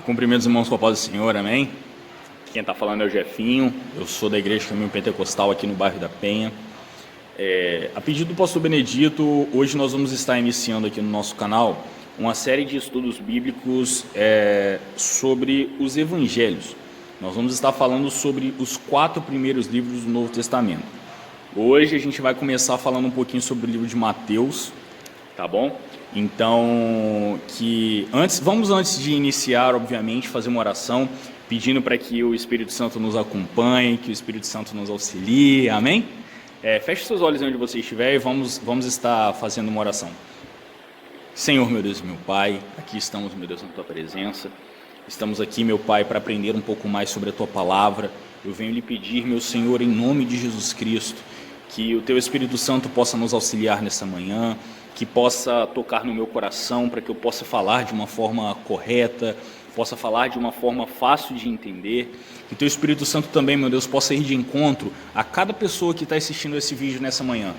Eu cumprimento os irmãos com a paz do Senhor, amém? Quem está falando é o Jefinho, eu sou da Igreja Caminho Pentecostal aqui no bairro da Penha. A pedido do pastor Benedito, hoje nós vamos estar iniciando aqui no nosso canal uma série de estudos bíblicos sobre os evangelhos. Nós vamos estar falando sobre os 4 primeiros livros do Novo Testamento. Hoje a gente vai começar falando um pouquinho sobre o livro de Mateus, tá bom? Então, antes de iniciar, obviamente, fazer uma oração, pedindo para que o Espírito Santo nos acompanhe, que o Espírito Santo nos auxilie, amém? Feche seus olhos onde você estiver e vamos estar fazendo uma oração. Senhor, meu Deus e meu Pai, aqui estamos, meu Deus, na Tua presença. Estamos aqui, meu Pai, para aprender um pouco mais sobre a Tua palavra. Eu venho lhe pedir, meu Senhor, em nome de Jesus Cristo, que o Teu Espírito Santo possa nos auxiliar nessa manhã, que possa tocar no meu coração, para que eu possa falar de uma forma correta, possa falar de uma forma fácil de entender. Que o Teu Espírito Santo também, meu Deus, possa ir de encontro a cada pessoa que está assistindo esse vídeo nessa manhã.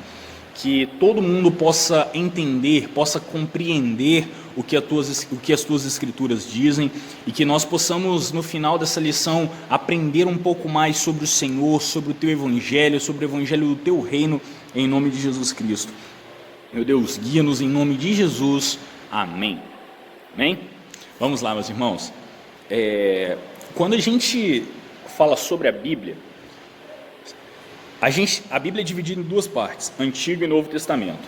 Que todo mundo possa entender, possa compreender o que as Tuas Escrituras dizem e que nós possamos, no final dessa lição, aprender um pouco mais sobre o Senhor, sobre o Teu Evangelho, sobre o Evangelho do Teu Reino, em nome de Jesus Cristo. Meu Deus, guia-nos em nome de Jesus. Amém. Amém? Vamos lá, meus irmãos. Quando a gente fala sobre a Bíblia, a Bíblia é dividida em 2 partes, Antigo e Novo Testamento.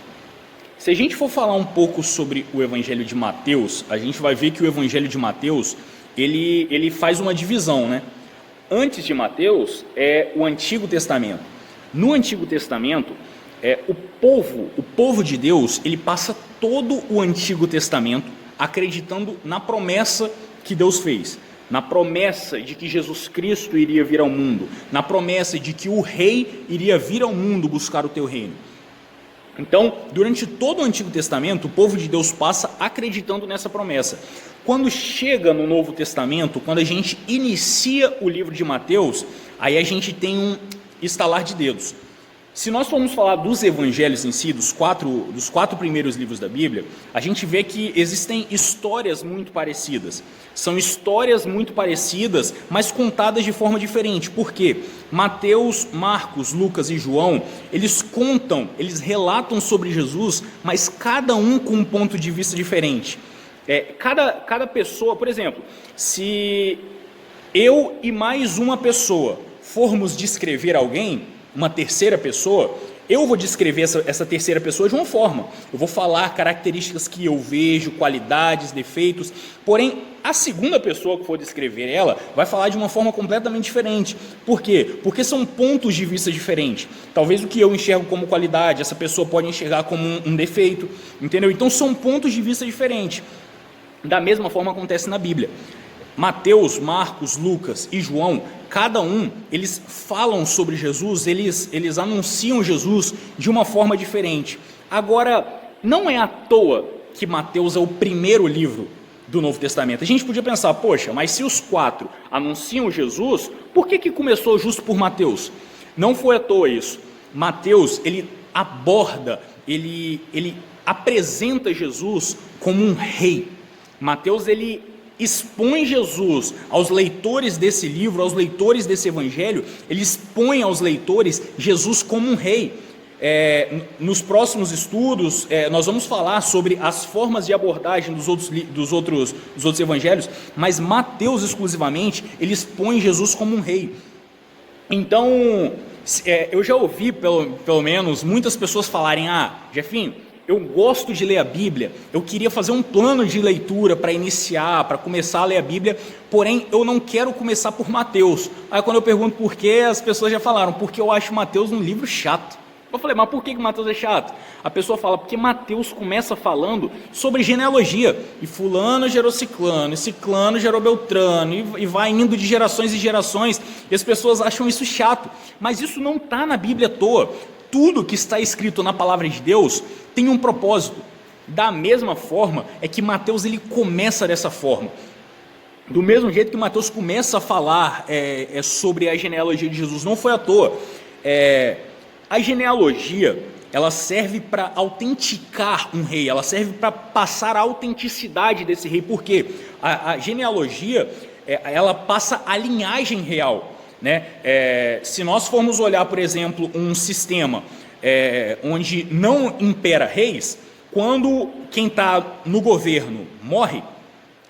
Se a gente for falar um pouco sobre o Evangelho de Mateus, a gente vai ver que o Evangelho de Mateus, ele faz uma divisão, né? Antes de Mateus é o Antigo Testamento. No Antigo Testamento, o povo de Deus, ele passa todo o Antigo Testamento acreditando na promessa que Deus fez, na promessa de que Jesus Cristo iria vir ao mundo, na promessa de que o rei iria vir ao mundo buscar o teu reino. Então, durante todo o Antigo Testamento, o povo de Deus passa acreditando nessa promessa. Quando chega no Novo Testamento, quando a gente inicia o livro de Mateus, aí a gente tem um estalar de dedos. Se nós formos falar dos evangelhos em si, dos quatro primeiros livros da Bíblia, a gente vê que existem histórias muito parecidas. São histórias muito parecidas, mas contadas de forma diferente. Por quê? Mateus, Marcos, Lucas e João, eles relatam sobre Jesus, mas cada um com um ponto de vista diferente. Cada pessoa, por exemplo, se eu e mais uma pessoa formos descrever alguém, uma terceira pessoa, eu vou descrever essa terceira pessoa de uma forma. Eu vou falar características que eu vejo, qualidades, defeitos. Porém, a segunda pessoa que for descrever ela vai falar de uma forma completamente diferente. Por quê? Porque são pontos de vista diferentes. Talvez o que eu enxergo como qualidade, essa pessoa pode enxergar como um defeito. Entendeu? Então são pontos de vista diferentes. Da mesma forma acontece na Bíblia. Mateus, Marcos, Lucas e João, cada um, eles falam sobre Jesus, eles anunciam Jesus de uma forma diferente. Agora, não é à toa que Mateus é o primeiro livro do Novo Testamento. A gente podia pensar, poxa, mas se os 4 anunciam Jesus, por que começou justo por Mateus? Não foi à toa isso. Mateus, ele aborda, ele apresenta Jesus como um rei. Mateus, ele expõe Jesus aos leitores desse livro, aos leitores desse evangelho, ele expõe aos leitores Jesus como um rei. Nos próximos estudos, nós vamos falar sobre as formas de abordagem dos outros evangelhos, mas Mateus exclusivamente, ele expõe Jesus como um rei. Então, eu já ouvi, pelo menos, muitas pessoas falarem, Jefinho, eu gosto de ler a Bíblia, eu queria fazer um plano de leitura para iniciar, para começar a ler a Bíblia, porém eu não quero começar por Mateus. Aí quando eu pergunto por quê, as pessoas já falaram, porque eu acho Mateus um livro chato. Eu falei, mas por que Mateus é chato? A pessoa fala, porque Mateus começa falando sobre genealogia, e fulano gerou ciclano, e ciclano gerou beltrano, e vai indo de gerações e gerações, e as pessoas acham isso chato, mas isso não está na Bíblia à toa. Tudo que está escrito na palavra de Deus tem um propósito. Da mesma forma é que Mateus ele começa dessa forma. Do mesmo jeito que Mateus começa a falar sobre a genealogia de Jesus, não foi à toa. A genealogia ela serve para autenticar um rei, ela serve para passar a autenticidade desse rei, porque a genealogia, ela passa a linhagem real, né? Se nós formos olhar, por exemplo, um sistema onde não impera reis, quando quem está no governo morre,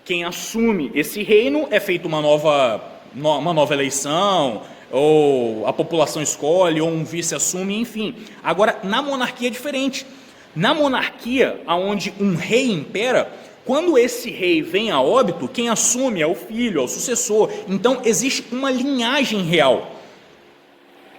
quem assume esse reino é feita uma nova eleição, ou a população escolhe, ou um vice assume, enfim. Agora, na monarquia é diferente. Na monarquia, onde um rei impera, quando esse rei vem a óbito, quem assume é o filho, é o sucessor. Então, existe uma linhagem real.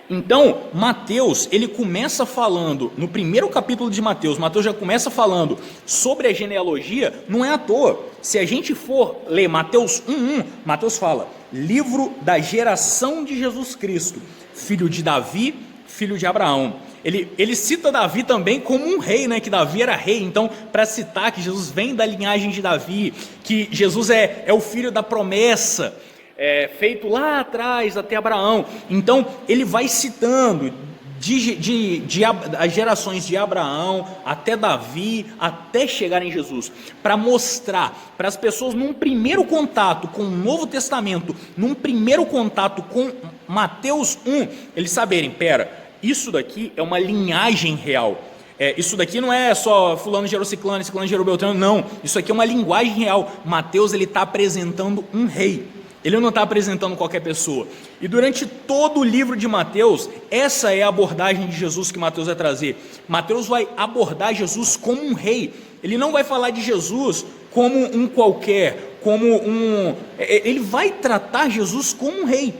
Então, Mateus, ele começa falando, no primeiro capítulo de Mateus já começa falando sobre a genealogia, não é à toa. Se a gente for ler Mateus 1:1, Mateus fala, livro da geração de Jesus Cristo, filho de Davi, filho de Abraão. Ele cita Davi também como um rei, né? Que Davi era rei, então, para citar que Jesus vem da linhagem de Davi, que Jesus é o filho da promessa, feito lá atrás até Abraão. Então ele vai citando as gerações de Abraão até Davi, até chegar em Jesus, para mostrar para as pessoas, num primeiro contato com o Novo Testamento, num primeiro contato com Mateus 1, eles saberem, isso daqui é uma linhagem real. Isso daqui não é só fulano gerou ciclano, ciclano gerou beltrano, não, isso aqui é uma linguagem real. Mateus, ele está apresentando um rei, ele não está apresentando qualquer pessoa. E durante todo o livro de Mateus, essa é a abordagem de Jesus que Mateus vai trazer. Mateus vai abordar Jesus como um rei. Ele não vai falar de Jesus como um qualquer, ele vai tratar Jesus como um rei.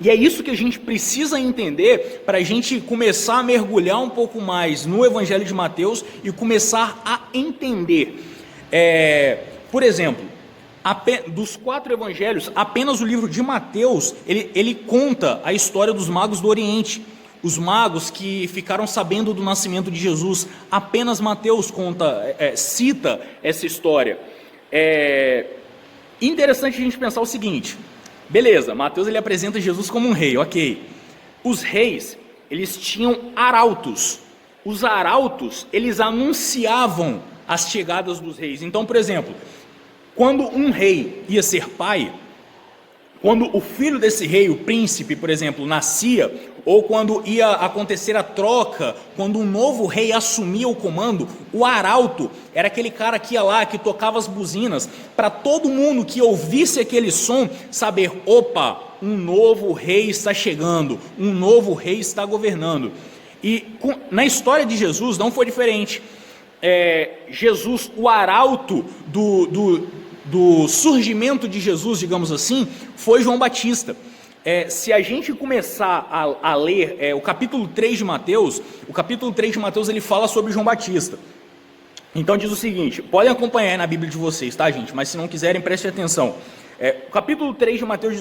E é isso que a gente precisa entender para a gente começar a mergulhar um pouco mais no Evangelho de Mateus e começar a entender. Por exemplo, dos 4 evangelhos, apenas o livro de Mateus, ele conta a história dos magos do Oriente, os magos que ficaram sabendo do nascimento de Jesus. Apenas Mateus cita essa história. Interessante a gente pensar o seguinte, beleza, Mateus ele apresenta Jesus como um rei, ok. Os reis, eles tinham arautos. Os arautos, eles anunciavam as chegadas dos reis. Então, por exemplo, quando um rei ia ser pai, quando o filho desse rei, o príncipe, por exemplo, nascia, ou quando ia acontecer a troca, quando um novo rei assumia o comando, o arauto era aquele cara que ia lá, que tocava as buzinas, para todo mundo que ouvisse aquele som, saber, opa, um novo rei está chegando, um novo rei está governando. E na história de Jesus não foi diferente. Jesus, o arauto do surgimento de Jesus, digamos assim, foi João Batista. Se a gente começar a ler o capítulo 3 de Mateus, ele fala sobre João Batista. Então diz o seguinte, podem acompanhar na Bíblia de vocês, tá, gente? Mas se não quiserem, prestem atenção. O capítulo 3 de Mateus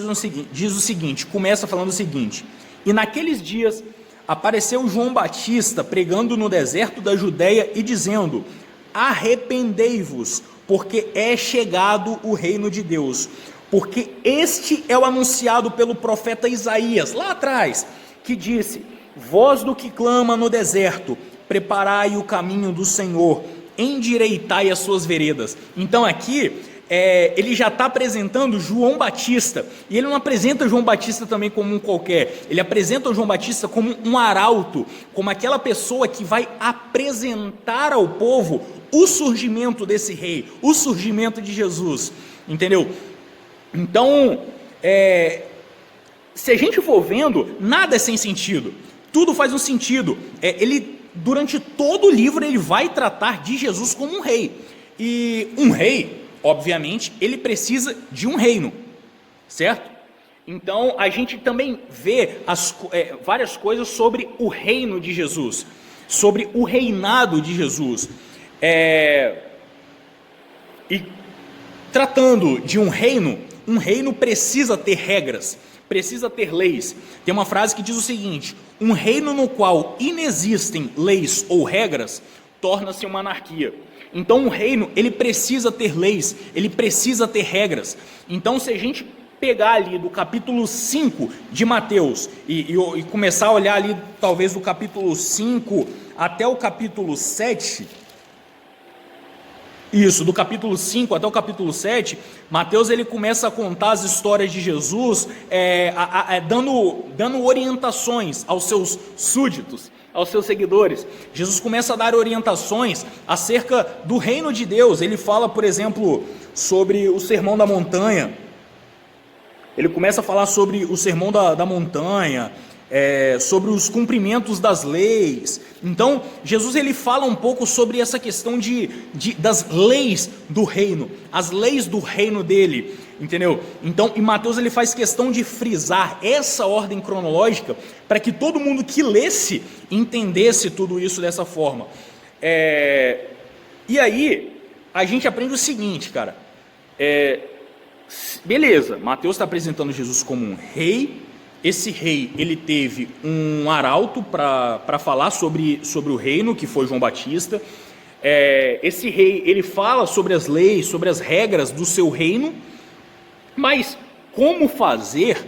diz o seguinte, começa falando o seguinte: e naqueles dias apareceu João Batista pregando no deserto da Judéia e dizendo, arrependei-vos, porque é chegado o reino de Deus, porque este é o anunciado pelo profeta Isaías, lá atrás, que disse, voz do que clama no deserto, preparai o caminho do Senhor, endireitai as suas veredas. Então aqui, ele já está apresentando João Batista, e ele não apresenta João Batista também como um qualquer, ele apresenta o João Batista como um arauto, como aquela pessoa que vai apresentar ao povo o surgimento desse rei, o surgimento de Jesus, entendeu? Então, se a gente for vendo, nada é sem sentido, tudo faz um sentido. Durante todo o livro, ele vai tratar de Jesus como um rei, e um rei, obviamente, ele precisa de um reino, certo? Então, a gente também vê várias coisas sobre o reino de Jesus, sobre o reinado de Jesus. E tratando de um reino precisa ter regras, precisa ter leis. Tem uma frase que diz o seguinte: um reino no qual inexistem leis ou regras torna-se uma anarquia. Então um reino, ele precisa ter leis, ele precisa ter regras. Então se a gente pegar ali do capítulo 5 de Mateus e começar a olhar ali talvez do capítulo 5 até o capítulo 7, isso, do capítulo 5 até o capítulo 7, Mateus ele começa a contar as histórias de Jesus, dando orientações aos seus súditos, aos seus seguidores. Jesus começa a dar orientações acerca do reino de Deus. Ele fala, por exemplo, sobre o Sermão da Montanha. Ele começa a falar sobre o Sermão da Montanha, sobre os cumprimentos das leis. Então, Jesus ele fala um pouco sobre essa questão das leis do reino, as leis do reino dele, entendeu? Então, e Mateus ele faz questão de frisar essa ordem cronológica para que todo mundo que lesse entendesse tudo isso dessa forma. E aí, a gente aprende o seguinte, cara. Beleza, Mateus está apresentando Jesus como um rei. Esse rei, ele teve um arauto para falar sobre o reino, que foi João Batista. Esse rei, ele fala sobre as leis, sobre as regras do seu reino, mas como fazer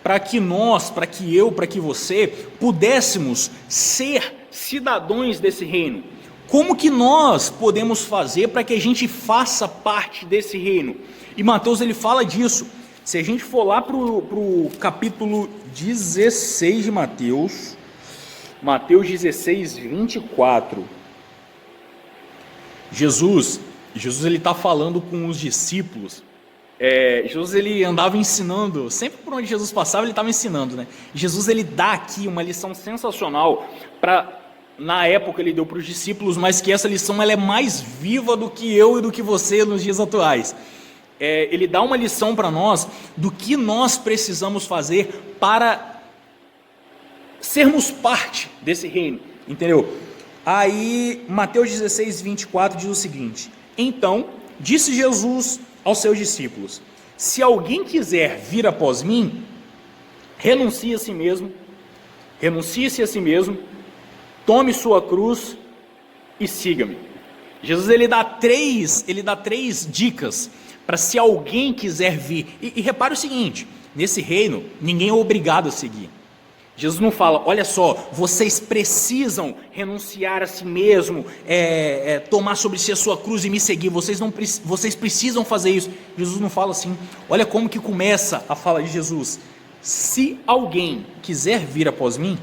para que nós, para que eu, para que você, pudéssemos ser cidadãos desse reino? Como que nós podemos fazer para que a gente faça parte desse reino? E Mateus ele fala disso. Se a gente for lá para o capítulo 16 de Mateus, Mateus 16, 24, Jesus ele está falando com os discípulos. Jesus ele andava ensinando, sempre por onde Jesus passava ele estava ensinando, né? Jesus ele dá aqui uma lição sensacional na época ele deu para os discípulos, mas que essa lição ela é mais viva do que eu e do que você nos dias atuais. Ele dá uma lição para nós do que nós precisamos fazer para sermos parte desse reino, entendeu? Aí Mateus 16, 24 diz o seguinte: então disse Jesus aos seus discípulos: se alguém quiser vir após mim, renuncie a si mesmo, renuncie-se a si mesmo, tome sua cruz e siga-me. Jesus ele dá três dicas para se alguém quiser vir. E repare o seguinte: nesse reino ninguém é obrigado a seguir. Jesus não fala, olha só, vocês precisam renunciar a si mesmo, tomar sobre si a sua cruz e me seguir, vocês precisam fazer isso. Jesus não fala assim. Olha como que começa a fala de Jesus: se alguém quiser vir após mim,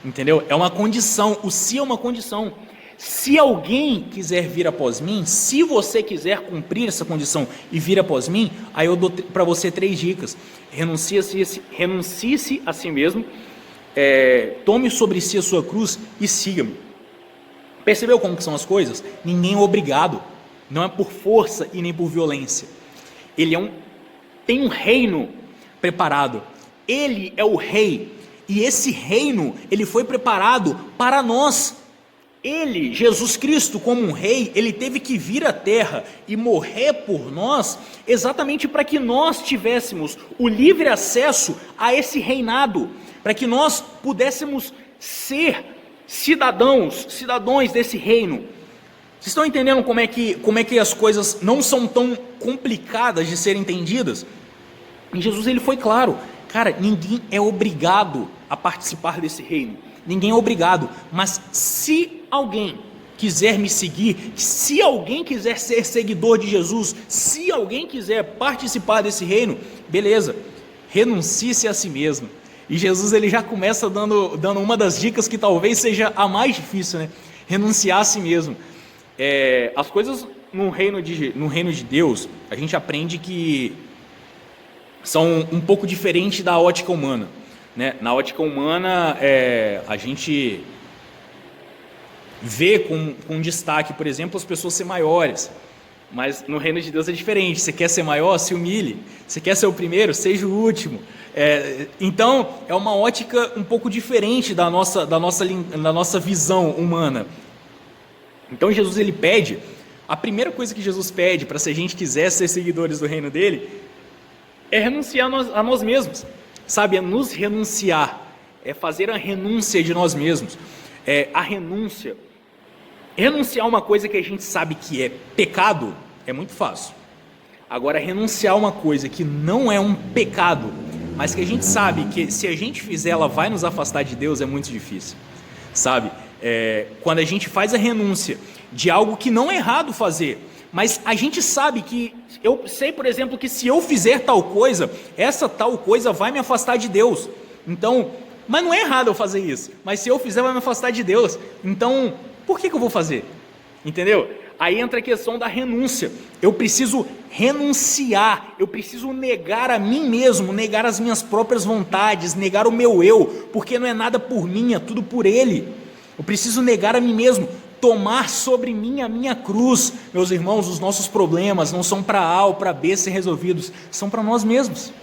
entendeu? É uma condição, o se é uma condição. Se alguém quiser vir após mim, se você quiser cumprir essa condição e vir após mim, aí eu dou para você 3 dicas. Renuncie-se a si mesmo, tome sobre si a sua cruz e siga-me. Percebeu como que são as coisas? Ninguém é obrigado, não é por força e nem por violência. Ele tem um reino preparado, ele é o rei, e esse reino ele foi preparado para nós. Ele, Jesus Cristo, como um rei, ele teve que vir à terra e morrer por nós, exatamente para que nós tivéssemos o livre acesso a esse reinado, para que nós pudéssemos ser cidadãos desse reino. Vocês estão entendendo como é que as coisas não são tão complicadas de serem entendidas? E Jesus ele foi claro, cara, ninguém é obrigado a participar desse reino. Ninguém é obrigado, mas se alguém quiser me seguir, se alguém quiser ser seguidor de Jesus, se alguém quiser participar desse reino, beleza, renuncie-se a si mesmo. E Jesus ele já começa dando uma das dicas que talvez seja a mais difícil, né? Renunciar a si mesmo. As coisas no reino de Deus, a gente aprende que são um pouco diferentes da ótica humana. Né? Na ótica humana, a gente vê com destaque, por exemplo, as pessoas ser maiores, mas no reino de Deus é diferente. Você quer ser maior, se humilhe. Você quer ser o primeiro, seja o último. Então, é uma ótica um pouco diferente da nossa visão humana. Então, Jesus ele pede, a primeira coisa que Jesus pede para se a gente quiser ser seguidores do reino dele, é renunciar a nós mesmos. Sabe, é nos renunciar, é fazer a renúncia de nós mesmos. A renúncia, renunciar uma coisa que a gente sabe que é pecado, é muito fácil. Agora, renunciar a uma coisa que não é um pecado, mas que a gente sabe que se a gente fizer, ela vai nos afastar de Deus, é muito difícil, sabe? Quando a gente faz a renúncia de algo que não é errado fazer, mas a gente sabe que, eu sei, por exemplo, que se eu fizer tal coisa, essa tal coisa vai me afastar de Deus. Então, mas não é errado eu fazer isso, mas se eu fizer vai me afastar de Deus. Então, por que eu vou fazer? Entendeu? Aí entra a questão da renúncia. Eu preciso renunciar, eu preciso negar a mim mesmo, negar as minhas próprias vontades, negar o meu eu, porque não é nada por mim, é tudo por Ele. Eu preciso negar a mim mesmo, tomar sobre mim a minha cruz. Meus irmãos, os nossos problemas não são para A ou para B ser resolvidos, são para nós mesmos.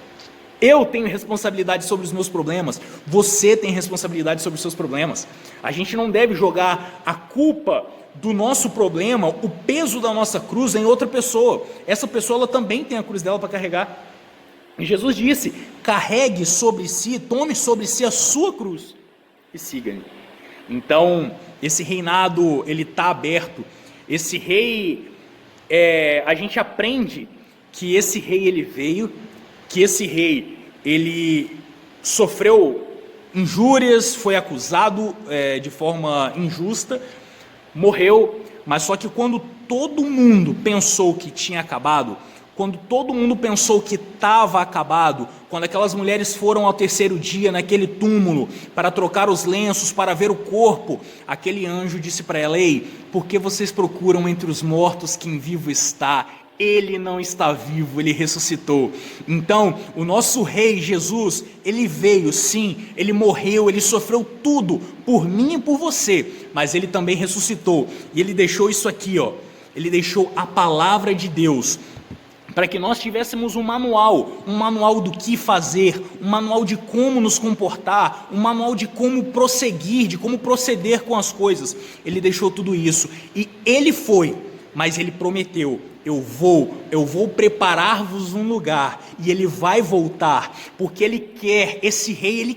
Eu tenho responsabilidade sobre os meus problemas, você tem responsabilidade sobre os seus problemas. A gente não deve jogar a culpa do nosso problema, o peso da nossa cruz em outra pessoa. Essa pessoa ela também tem a cruz dela para carregar. E Jesus disse: carregue sobre si, tome sobre si a sua cruz e siga-me. Então, esse reinado, ele está aberto. Esse rei, a gente aprende que esse rei, ele veio, que esse rei, ele sofreu injúrias, foi acusado de forma injusta, morreu, mas só que quando todo mundo pensou que tinha acabado, quando todo mundo pensou que estava acabado, quando aquelas mulheres foram ao terceiro dia naquele túmulo para trocar os lenços, para ver o corpo, aquele anjo disse para ela: ei, por que vocês procuram entre os mortos quem vivo está? Ele não está vivo, ele ressuscitou. Então, o nosso rei Jesus, ele veio, sim, ele morreu, ele sofreu tudo por mim e por você, mas ele também ressuscitou, e ele deixou isso aqui, ó, ele deixou a palavra de Deus, para que nós tivéssemos um manual do que fazer, um manual de como nos comportar, um manual de como prosseguir, de como proceder com as coisas. Ele deixou tudo isso, e ele foi, mas ele prometeu: eu vou preparar-vos um lugar, e ele vai voltar, porque ele quer, esse rei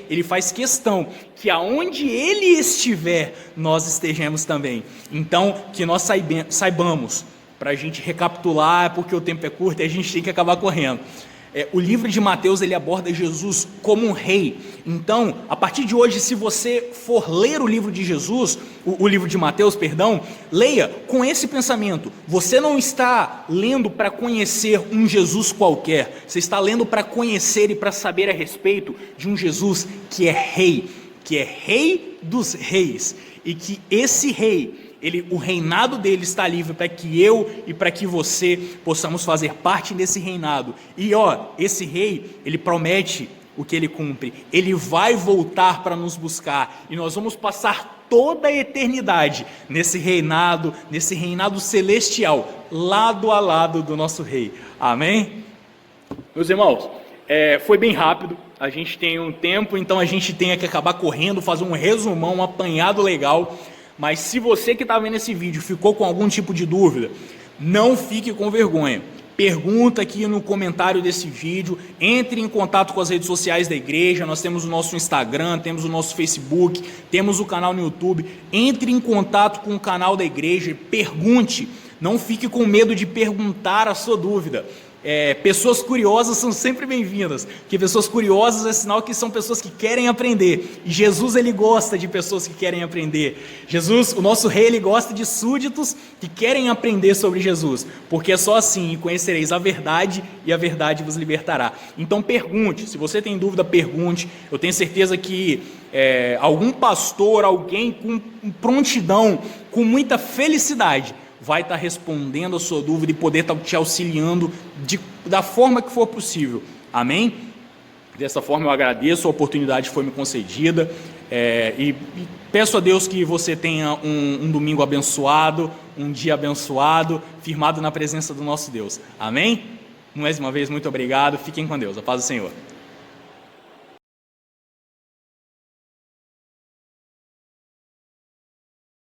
ele faz questão que aonde ele estiver, nós estejamos também. Então, que nós saibamos, para a gente recapitular, porque o tempo é curto e a gente tem que acabar correndo. O livro de Mateus, ele aborda Jesus como um rei. Então, a partir de hoje, se você for ler o livro de Jesus, o livro de Mateus, perdão, leia com esse pensamento. Você não está lendo para conhecer um Jesus qualquer, você está lendo para conhecer e para saber a respeito de um Jesus que é rei dos reis, e que esse rei, o reinado dele está livre para que eu e para que você possamos fazer parte desse reinado. E esse rei, ele promete o que ele cumpre. Ele vai voltar para nos buscar, e nós vamos passar toda a eternidade nesse reinado celestial, lado a lado do nosso rei. Amém? Meus irmãos, foi bem rápido, a gente tem um tempo, então a gente tem que acabar correndo, fazer um resumão, um apanhado legal. Mas se você que está vendo esse vídeo ficou com algum tipo de dúvida, não fique com vergonha. Pergunta aqui no comentário desse vídeo, entre em contato com as redes sociais da igreja, nós temos o nosso Instagram, temos o nosso Facebook, temos o canal no YouTube. Entre em contato com o canal da igreja, pergunte, não fique com medo de perguntar a sua dúvida. Pessoas curiosas são sempre bem-vindas, porque pessoas curiosas é sinal que são pessoas que querem aprender, e Jesus, ele gosta de pessoas que querem aprender. Jesus, o nosso rei, ele gosta de súditos que querem aprender sobre Jesus, porque é só assim: conhecereis a verdade, e a verdade vos libertará. Então pergunte, se você tem dúvida, pergunte. Eu tenho certeza que algum pastor, alguém com prontidão, com muita felicidade, vai estar respondendo a sua dúvida e poder estar te auxiliando da forma que for possível. Amém? Dessa forma eu agradeço, a oportunidade foi me concedida, e peço a Deus que você tenha um domingo abençoado, um dia abençoado, firmado na presença do nosso Deus. Amém? Mais uma vez, muito obrigado, fiquem com Deus, a paz do Senhor.